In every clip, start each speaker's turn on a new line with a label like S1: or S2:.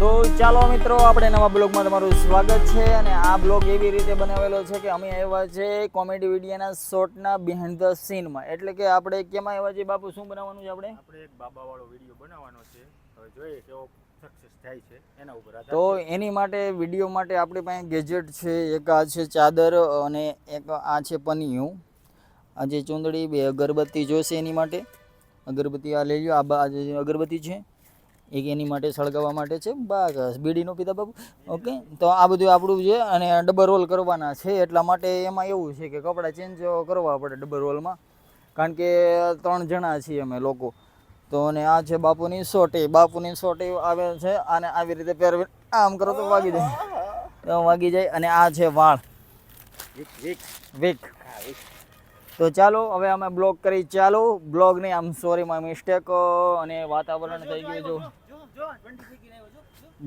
S1: તો ચાલો મિત્રો, આપણે નવા બ્લોગમાં તમારું સ્વાગત છે. અને આ બ્લોગ એવી રીતે બનાવેલો છે કે અમે આવ્યા છે કોમેડી વિડીયોના શોર્ટના બિહાઇન્ડ ધ સીનમાં. એટલે કે આપણે કેમાં આવ્યા છે બાપુ, શું બનાવવાનું છે? આપણે
S2: એક બાબાવાળો વિડીયો બનાવવાનો છે. હવે જોઈએ કેવો સક્સેસ થાય છે એના ઉપર આધાર
S1: તો એની માટે વિડીયો માટે આપણી પાસે ગેજેટ છે. એક આ છે ચાદર અને એક આ છે પનિયું, આ જે ચૂંદડી, બે અગરબત્તી જોશે એની માટે. અગરબત્તી આ લઈ લો, આ બાજુ અગરબત્તી છે, એક એની માટે સળગાવવા માટે છે. બસ, બીડી નો પીતા બાબુ. ઓકે, તો આ બધું આપણું છે. અને ડબલ રોલ કરવાના છે, એટલા માટે એમાં એવું છે કે કપડાં ચેન્જ કરવા પડે ડબલ રોલમાં, કારણ કે 3 જણા છીએ અમે લોકો. તો અને આ છે બાપુની સોટી. બાપુની સોટી આવે છે, અને આવી રીતે પહેરવી, આમ કરો તો વાગી જાય. અને આ છે વાળ, વીક. તો ચાલો હવે અમે બ્લોગ કરી ચાલો. બ્લોગ નહીં, આમ સોરી, માય મિસ્ટેક. અને વાતાવરણ થઈ ગયું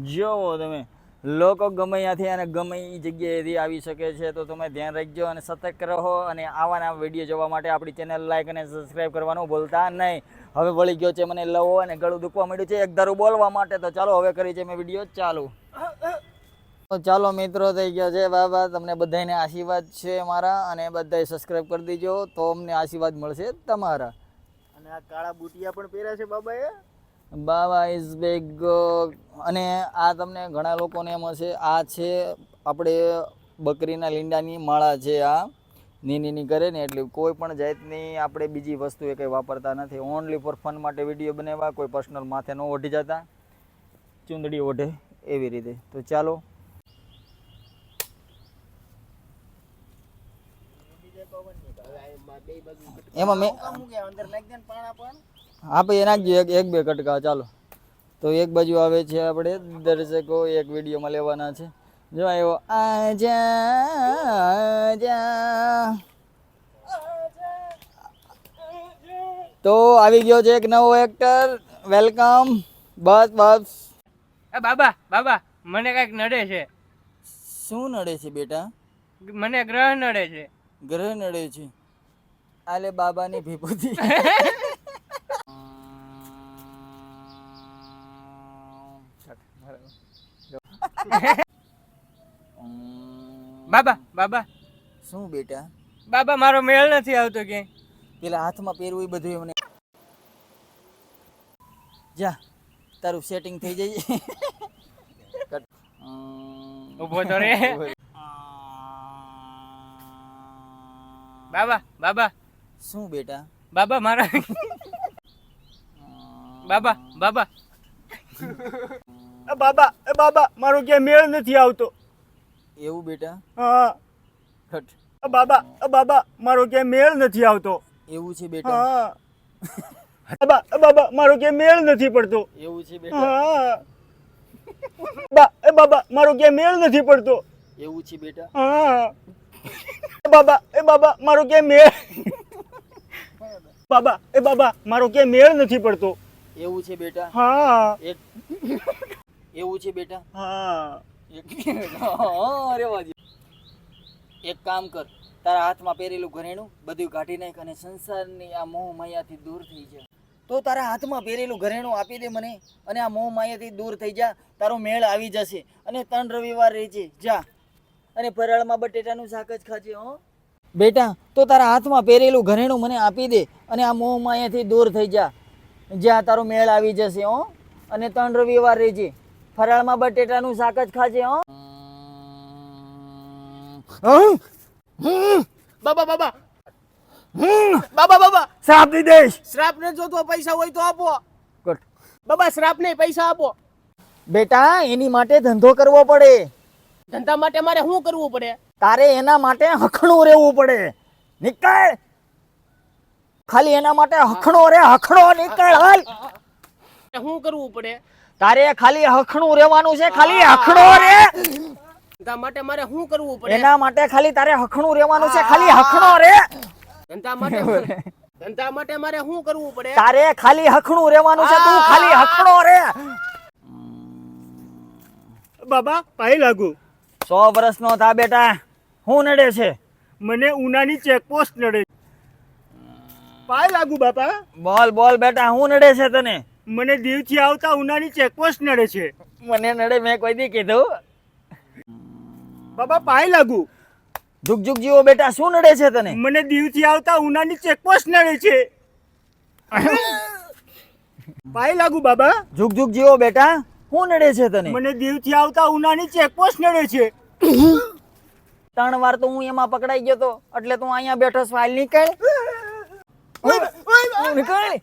S1: જોવો તમે, લોકો ગમે ત્યાંથી અને ગમે એ જગ્યાએથી આવી શકે છે. તો તમે ધ્યાન રાખજો અને સતર્ક રહો. અને આવા વિડીયો જોવા માટે આપણી ચેનલ લાઈક અને સબસ્ક્રાઈબ કરવાનું ભૂલતા નહીં. હવે વળી ગયો છે મને લવો અને ગળું દુખવા માંડ્યું છે એક ધારું બોલવા માટે. તો ચાલો હવે કરી છે મેં વિડીયો ચાલુ. તો ચાલો મિત્રો, થઈ ગયા છે બાબા. તમને બધાને આશીર્વાદ છે મારા, અને બધાએ સબસ્ક્રાઈબ કરી દીજો તો અમને આશીર્વાદ મળશે તમારા.
S2: અને આ કાળા બુટિયા પણ પહેર્યા છે બાબાએ.
S1: બાબા ઇઝ બિગ. અને આ તમને ઘણા લોકોને એમ હશે, આ છે આપણે બકરીના લીંડાની માળા છે. આ નીની કરે ને, એટલે કોઈ પણ જાતની આપણે બીજી વસ્તુ એ કંઈ વાપરતા નથી. ઓનલી ફોર ફન માટે વિડીયો બનાવવા. કોઈ પર્સનલ માથે ન ઓઢી જતા, ચૂંદડી ઓઢે એવી રીતે. તો ચાલો. એમાં મેં હા ભાઈ, નાખજો એક બે કટકા. ચાલો, તો એક બાજુ આવે છે આપણે દર્શકો, એક વિડીયોમાં લેવાના છે. જો આવ્યો આજા. તો આવી ગયો છે એક નવો એક્ટર. વેલકમ. બસ.
S3: બાબા બાબા, મને કઈક નડે છે.
S1: શું નડે છે બેટા?
S3: મને ગ્રહ નડે છે.
S1: ગ્રહ નડે છે? આલે બાબાની ભીપુતી.
S3: બાબા બાબા,
S1: શું બેટા?
S3: બાબા મારો મેળ નથી આવતો ક્યાંય.
S1: પેલા હાથમાં પહેરવું એ બધું એમને. જા, તારું સેટિંગ થઈ જાય.
S3: ઉભો તો રે. બાબા બાબા.
S1: શું બેટા?
S3: બાબા મારા. બાબા બાબા.
S2: બાબા મારો ક્યાંય મેળ નથી આવતો.
S1: એવું બેટા?
S2: હા બાબા મારો ક્યાંય મેળ નથી આવતો.
S1: એવું છે બેટા?
S2: હા બાબા મારો ક્યાંય મેળ નથી પડતો.
S1: એવું છે બેટા?
S2: હા બાબા મારો ક્યાંય મેળ નથી પડતો.
S1: એવું છે બેટા?
S2: હા બાબા મારો ક્યાંય મેળ. બાબા મારો ક્યાંય મેળ નથી પડતો.
S1: એવું છે બેટા?
S2: હા
S1: એવું છે બેટા?
S2: હા
S1: એક કામ કર, તારા હાથમાં પહેરેલું ઘરેણું બધું કાઢી નાખ અને સંસારની આ મોહ માયાથી દૂર થઈ જા. તો તારા હાથમાં પહેરેલું ઘરેણું આપી દે મને, અને આ મોહ માયાથી દૂર થઈ જા. તારો મેળ આવી જશે. અને 3 રવિવાર રહેજે. જા, અને ફરાળમાં બટેટાનું શાક જ ખાજે. હો બેટા, તો તારા હાથમાં પહેરેલું ઘરેણું મને આપી દે, અને આ મોહ માયાથી દૂર થઈ જા. જ્યાં તારો મેળ આવી જશે. હો, અને 3 રવિવાર રહેજે. ફરાળમાં બટેટાનું શાક જ ખાજે. હો
S2: બાબા
S1: શ્રાપ દઈ દઈશ.
S2: શ્રાપ ને જોતો પૈસા હોય તો આપો.
S1: કટ.
S2: બાબા શ્રાપ ને પૈસા આપો.
S1: બેટા, એની માટે ધંધો કરવો પડે.
S2: ધંધા માટે મારે શું કરવું પડે?
S1: તારે એના માટે હખણું રહેવું પડે. નીકળ, ખાલી એના માટે હખણો રે. હખણો નીકળ. હાલ,
S2: શું કરવું પડે?
S1: તારે ખાલી હખણું રહેવાનું છે. ખાલી હખણો રે.
S2: ધંધા માટે મારે શું કરવું પડે?
S1: એના માટે ખાલી તારે હખણું રહેવાનું છે. ખાલી હખણો રે.
S2: ધંધા માટે મારે શું કરવું પડે?
S1: તારે ખાલી હખણું રહેવાનું છે. તું ખાલી હખણો રે.
S2: બાબા પાઈ લાગુ.
S1: 100 વર્ષનો થા બેટા. શું નડે છે?
S2: મને ઉનાની ચેકપોસ્ટ નડે. પાય લાગુ બાપા.
S1: બોલ બેટા, શું નડે છે તને?
S2: મને દીવથી આવતા ઉનાની ચેકપોસ્ટ નડે છે.
S1: મને નડે મેં કોઈ દી કીધું.
S2: બાબા પાય લાગુ.
S1: ઝુક ઝુક જીવો બેટા, શું નડે છે તને?
S2: મને દીવથી આવતા ઉનાની ચેકપોસ્ટ નડે છે. પાય લાગુ બાબા.
S1: ઝુક ઝુક જીવો બેટા, શું નડે છે તને?
S2: મને દીવથી આવતા ઉનાની ચેકપોસ્ટ નડે છે.
S1: 3 વાર તો હું એમાં પકડાઈ ગયો તો, એટલે તું અહીંયા બેઠો ફાઇલ નીકળ. નીકળ.